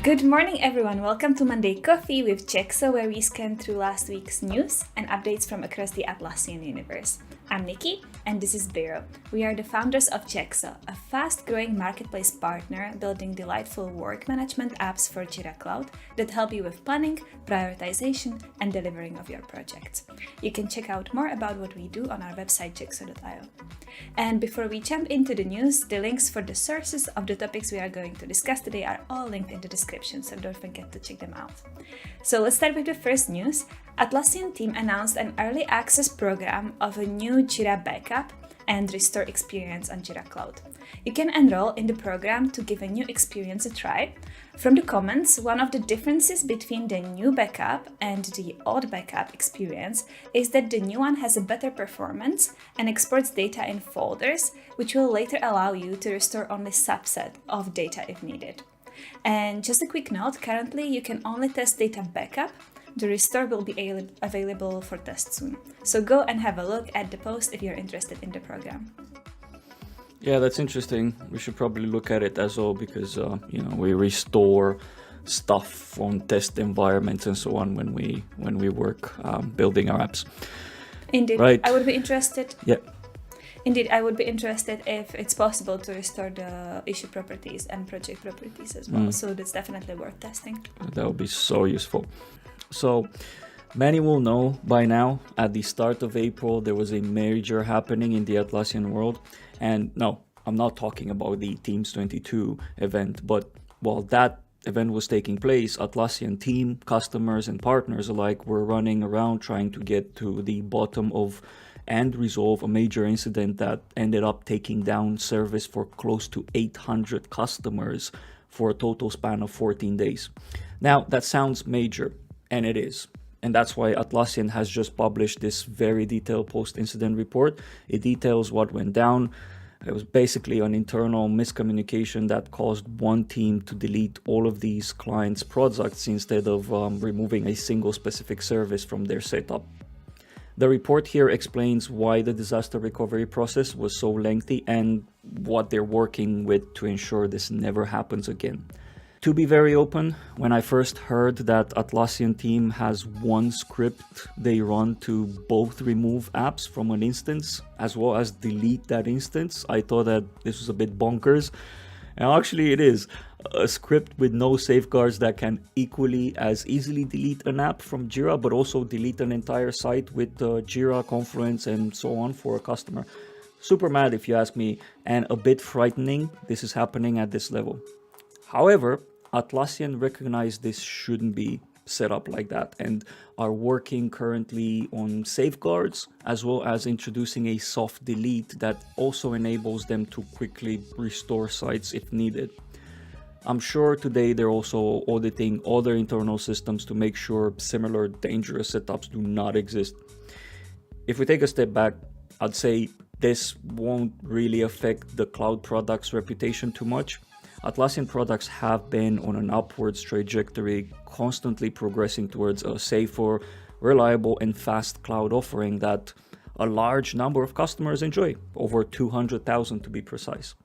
Good morning, everyone. Welcome to Monday Coffee with Jexo, where we scan through last week's news and updates from across the Atlassian universe. I'm Nikki, and this is Biro. We are the founders of Jexo, a fast-growing marketplace partner building delightful work management apps for Jira Cloud that help you with planning, prioritization, and delivering of your projects. You can check out more about what we do on our website, jexo.io. And before we jump into the news, the links for the sources of the topics we are going to discuss today are all linked in the description, so don't forget to check them out. So let's start with the first news. Atlassian team announced an early access program of a new Jira backup and restore experience on Jira Cloud. You can enroll in the program to give a new experience a try. From the comments, one of the differences between the new backup and the old backup experience is that the new one has a better performance and exports data in folders, which will later allow you to restore only subset of data if needed. And just a quick note, currently you can only test data backup. The restore will be available for test soon. So go and have a look at the post if you're interested in the program. Yeah, that's interesting. We should probably look at it as well because, we restore stuff on test environments and so on when we work building our apps. Indeed, right. I would be interested. Yeah. Indeed, I would be interested if it's possible to restore the issue properties and project properties as well. So that's definitely worth testing. That would be so useful. So many will know by now, at the start of April, there was a merger happening in the Atlassian world. And no, I'm not talking about the Teams 22 event, but while that event was taking place, Atlassian team, customers and partners alike were running around trying to get to the bottom of and resolve a major incident that ended up taking down service for close to 800 customers for a total span of 14 days. Now, that sounds major, and it is. And that's why Atlassian has just published this very detailed post-incident report. It details what went down. It was basically an internal miscommunication that caused one team to delete all of these clients' products instead of removing a single specific service from their setup. The report here explains why the disaster recovery process was so lengthy and what they're working with to ensure this never happens again. To be very open, when I first heard that Atlassian team has one script they run to both remove apps from an instance as well as delete that instance, I thought that this was a bit bonkers. And actually it is. A script with no safeguards that can equally as easily delete an app from Jira, but also delete an entire site with Jira, Confluence, and so on for a customer. Super mad if you ask me, and a bit frightening this is happening at this level. However, Atlassian recognized this shouldn't be set up like that and are working currently on safeguards as well as introducing a soft delete that also enables them to quickly restore sites if needed. I'm sure today they're also auditing other internal systems to make sure similar dangerous setups do not exist. If we take a step back, I'd say this won't really affect the cloud product's reputation too much. Atlassian products have been on an upwards trajectory, constantly progressing towards a safer, reliable, and fast cloud offering that a large number of customers enjoy, over 200,000 to be precise.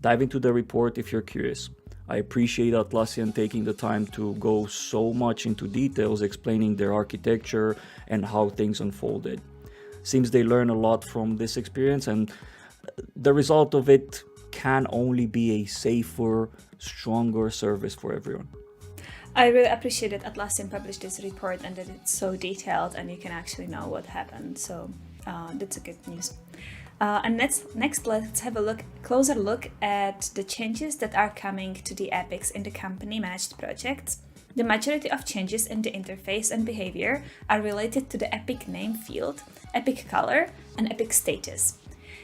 Dive into the report if you're curious. I appreciate Atlassian taking the time to go so much into details explaining their architecture and how things unfolded. Seems they learn a lot from this experience, and the result of it can only be a safer, stronger service for everyone. I really appreciate that Atlassian published this report and that it's so detailed and you can actually know what happened. So that's a good news. And next, let's have a closer look at the changes that are coming to the epics in the company managed projects. The majority of changes in the interface and behavior are related to the epic name field, epic color, and epic status.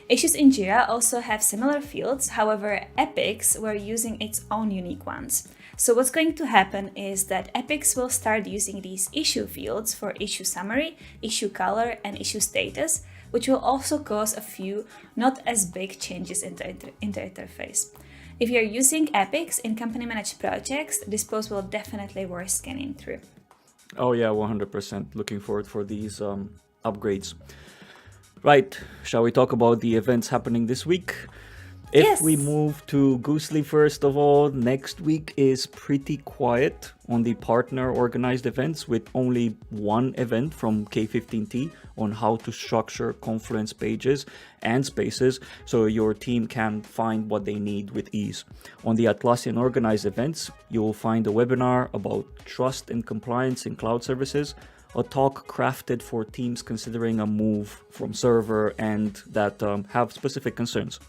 Issues in Jira also have similar fields, however, epics were using its own unique ones. So what's going to happen is that epics will start using these issue fields for issue summary, issue color, and issue status, which will also cause a few not as big changes in the interface. If you're using epics in company managed projects, this post will definitely worth scanning through. Oh yeah, 100%. Looking forward for these upgrades. Right, shall we talk about the events happening this week? If Yes. we move to Goosely, first of all, next week is pretty quiet on the partner organized events, with only one event from K15T on how to structure Confluence pages and spaces so your team can find what they need with ease. On the Atlassian organized events, you will find a webinar about trust and compliance in cloud services, a talk crafted for teams considering a move from server and that have specific concerns.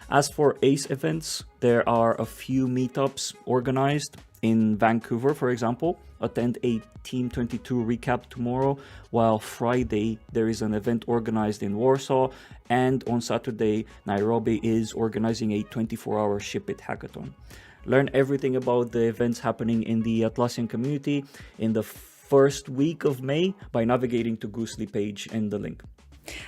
As for ACE events, there are a few meetups organized in Vancouver, for example. Attend a Team 22 recap tomorrow, while Friday there is an event organized in Warsaw, and on Saturday, Nairobi is organizing a 24-hour Ship It hackathon. Learn everything about the events happening in the Atlassian community in the first week of May by navigating to Goosely page in the link.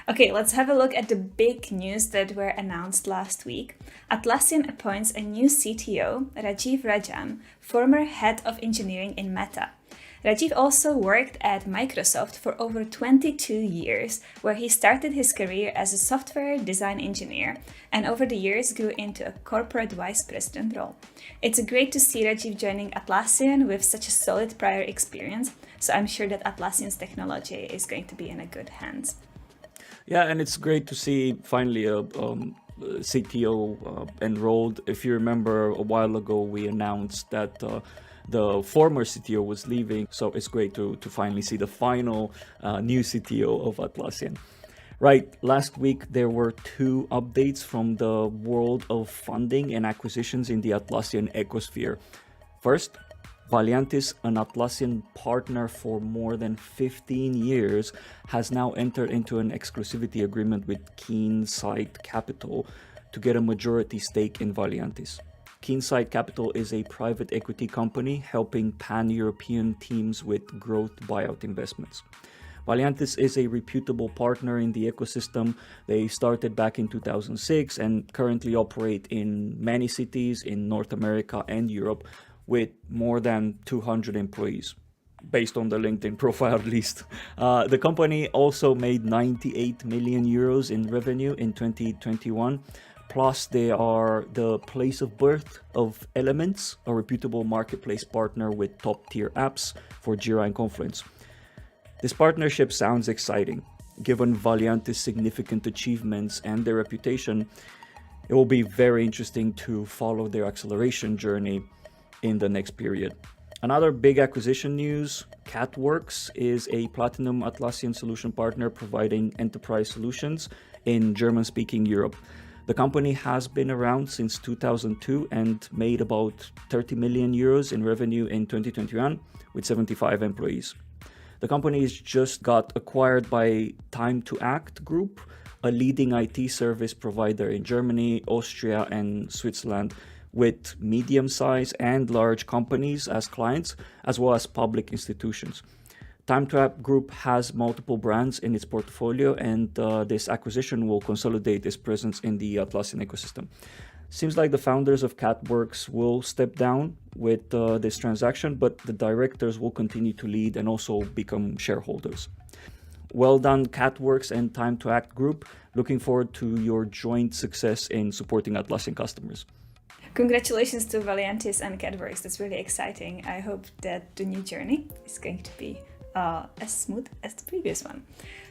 Okay, let's have a look at the big news that were announced last week. Atlassian appoints a new CTO, Rajiv Rajan, former head of engineering in Meta. Rajiv also worked at Microsoft for over 22 years, where he started his career as a software design engineer and over the years grew into a corporate vice president role. It's great to see Rajiv joining Atlassian with such a solid prior experience, so I'm sure that Atlassian's technology is going to be in a good hands. Yeah, and it's great to see finally a CTO enrolled. If you remember, a while ago we announced that the former CTO was leaving, so it's great to finally see the final new CTO of Atlassian. Right, last week there were two updates from the world of funding and acquisitions in the Atlassian ecosphere. First, Valiantis, an Atlassian partner for more than 15 years, has now entered into an exclusivity agreement with Keensight Capital to get a majority stake in Valiantis. Keensight Capital is a private equity company helping pan-European teams with growth buyout investments. Valiantis is a reputable partner in the ecosystem. They started back in 2006 and currently operate in many cities in North America and Europe, with more than 200 employees, based on the LinkedIn profile at least. The company also made 98 million euros in revenue in 2021. Plus, they are the place of birth of Elements, a reputable marketplace partner with top-tier apps for Jira and Confluence. This partnership sounds exciting. Given Valiantis' significant achievements and their reputation, it will be very interesting to follow their acceleration journey in the next period. Another big acquisition news, Catworks is a platinum Atlassian solution partner providing enterprise solutions in German-speaking Europe. The company has been around since 2002 and made about 30 million euros in revenue in 2021 with 75 employees. The company has just got acquired by Time to Act Group, a leading IT service provider in Germany, Austria, and Switzerland, with medium-sized and large companies as clients, as well as public institutions. Time to Act Group has multiple brands in its portfolio, and this acquisition will consolidate its presence in the Atlassian ecosystem. Seems like the founders of Catworks will step down with this transaction, but the directors will continue to lead and also become shareholders. Well done, Catworks and Time to Act Group. Looking forward to your joint success in supporting Atlassian customers. Congratulations to Valiantis and Catworks. That's really exciting. I hope that the new journey is going to be as smooth as the previous one.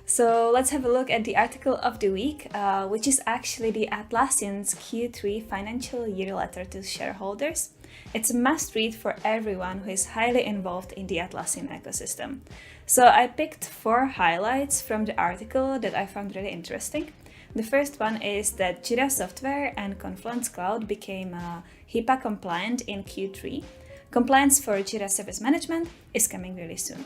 So let's have a look at the article of the week, which is actually the Atlassian's Q3 financial year letter to shareholders. It's a must read for everyone who is highly involved in the Atlassian ecosystem. So I picked 4 highlights from the article that I found really interesting. The first one is that Jira Software and Confluence Cloud became HIPAA compliant in Q3. Compliance for Jira Service Management is coming really soon.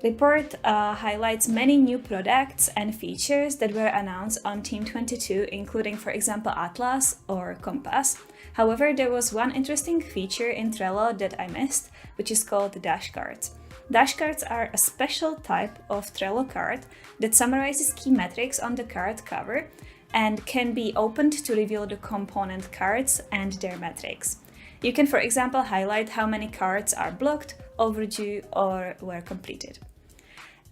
Report highlights many new products and features that were announced on Team 22, including, for example, Atlas or Compass. However, there was one interesting feature in Trello that I missed, which is called Dash Cards. Dash cards are a special type of Trello card that summarizes key metrics on the card cover and can be opened to reveal the component cards and their metrics. You can, for example, highlight how many cards are blocked, overdue, or were completed.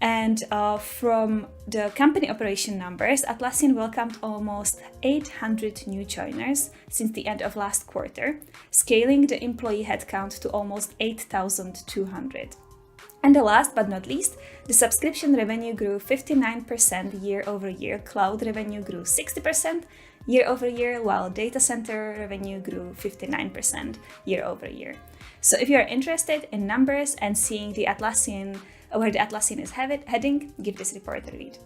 And from the company operation numbers, Atlassian welcomed almost 800 new joiners since the end of last quarter, scaling the employee headcount to almost 8,200. And the last but not least, the subscription revenue grew 59% year over year, cloud revenue grew 60% year over year, while data center revenue grew 59% year over year. So if you're interested in numbers and seeing the Atlassian, where the Atlassian is heading, give this report a read.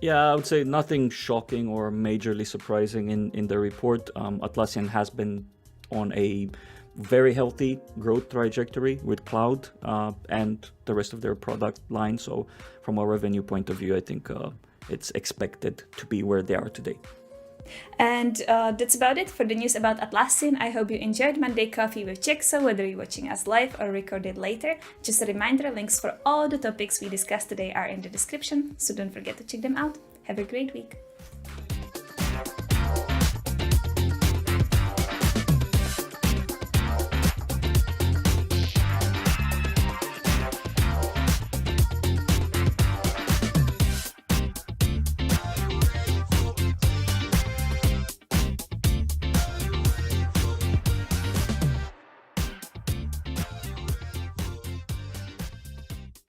Yeah, I would say nothing shocking or majorly surprising in the report. Atlassian has been on a very healthy growth trajectory with cloud and the rest of their product line. So from a revenue point of view, I think it's expected to be where they are today. And that's about it for the news about Atlassian. I hope you enjoyed Monday Coffee with Jexo, whether you're watching us live or recorded later. Just a reminder, links for all the topics we discussed today are in the description, so don't forget to check them out. Have a great week.